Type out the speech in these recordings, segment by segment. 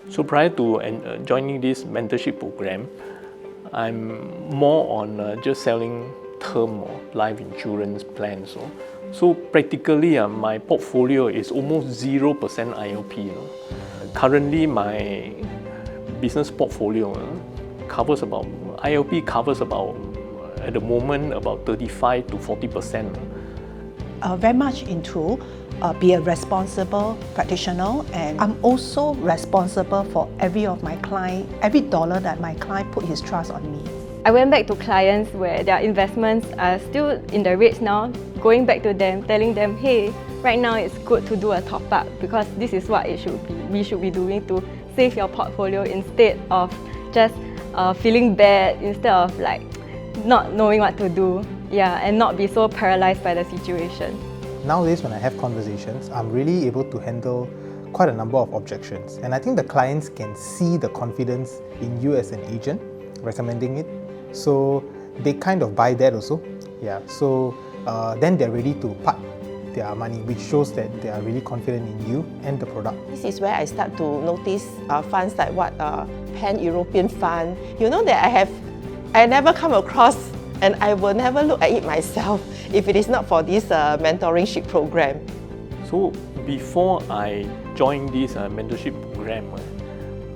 So prior to joining this mentorship program, I'm more on just selling term or life insurance plans. So practically, my portfolio is almost 0% ILP. Currently, my business portfolio covers about, ILP covers about, at the moment, about 35 to 40%. Very much into be a responsible practitioner, and I'm also responsible for every dollar that my client put his trust on me. I went back to clients where their investments are still in the rates now, going back to them, telling them, hey, right now it's good to do a top-up because this is what it should be. We should be doing to save your portfolio instead of just feeling bad, instead of like not knowing what to do, and not be so paralyzed by the situation. Nowadays, when I have conversations, I'm really able to handle quite a number of objections. And I think the clients can see the confidence in you as an agent recommending it. So they kind of buy that also. So then they're ready to part their money, which shows that they are really confident in you and the product. This is where I start to notice funds like Pan-European fund. You know that I never come across, and I will never look at it myself if it is not for this mentorship program. So before I joined this mentorship program,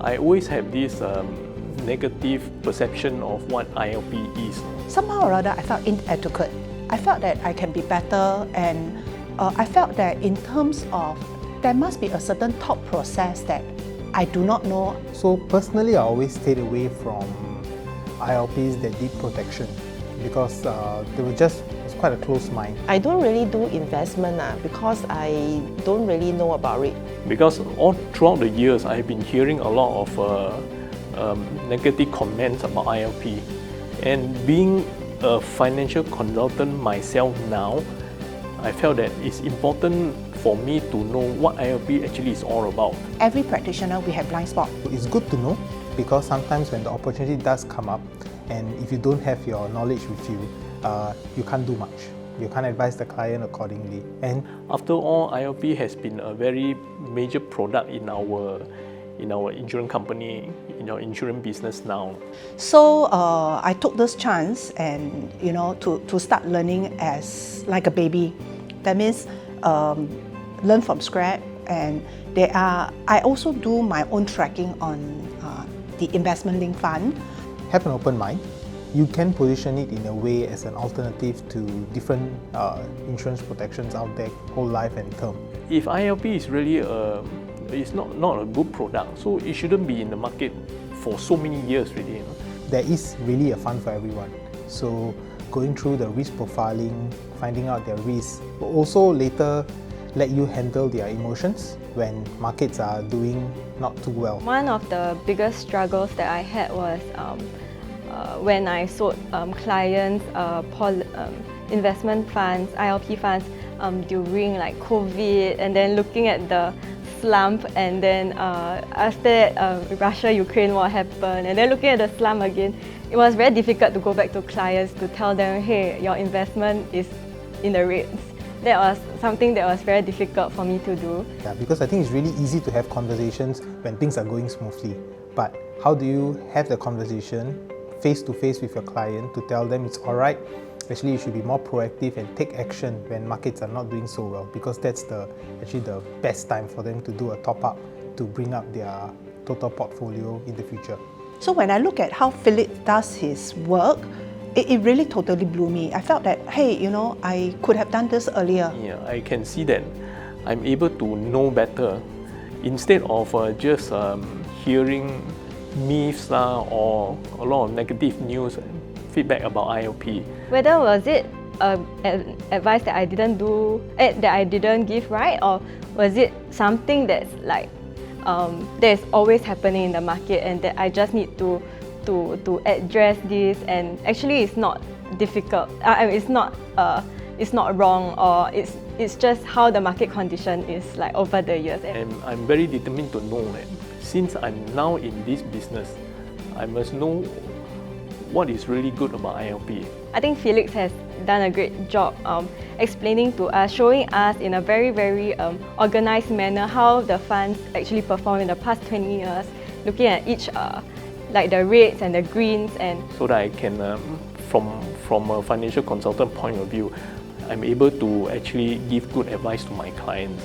I always have this negative perception of what ILP is. Somehow or other, I felt inadequate. I felt that I can be better, and I felt that in terms of there must be a certain thought process that I do not know. So personally, I always stayed away from ILPs that did protection because they were just quite a close mind. I don't really do investment because I don't really know about it. Because all throughout the years, I've been hearing a lot of negative comments about ILP. And being a financial consultant myself now, I felt that it's important for me to know what ILP actually is all about. Every practitioner, we have blind spot. It's good to know because sometimes when the opportunity does come up, and if you don't have your knowledge with you, you can't do much. You can't advise the client accordingly. And after all, ILP has been a very major product in our insurance company, in our insurance business now. So I took this chance and to start learning as like a baby. That means learn from scratch, and I also do my own tracking on the investment linked fund. Have an open mind. You can position it in a way as an alternative to different insurance protections out there, whole life and term. If ILP is really it's not a good product, so it shouldn't be in the market for so many years really. There is really a fund for everyone. So going through the risk profiling, finding out their risks, will also later let you handle their emotions when markets are doing not too well. One of the biggest struggles that I had was when I sold clients investment funds, ILP funds during like COVID, and then looking at the slump, and then after that Russia-Ukraine war happened, and then looking at the slump again, it was very difficult to go back to clients to tell them, hey, your investment is in the rates. That was something that was very difficult for me to do. Yeah, because I think it's really easy to have conversations when things are going smoothly. But how do you have the conversation face to face with your client to tell them it's alright? Actually, you should be more proactive and take action when markets are not doing so well, because that's actually the best time for them to do a top-up to bring up their total portfolio in the future. So when I look at how Felix does his work, it really totally blew me. I felt that, hey, I could have done this earlier. Yeah, I can see that I'm able to know better instead of just hearing myths or a lot of negative news and feedback about ILP. Whether was it advice that I didn't do, that I didn't give right, or was it something that's like that's always happening in the market and that I just need to address this, and actually it's not difficult. It's not wrong, or it's just how the market condition is like over the years. And I'm very determined to know that since I'm now in this business, I must know what is really good about ILP. I think Felix has done a great job explaining to us, showing us in a very, very organized manner how the funds actually performed in the past 20 years, looking at each like the reds and the greens, and so that I can, from a financial consultant point of view, I'm able to actually give good advice to my clients.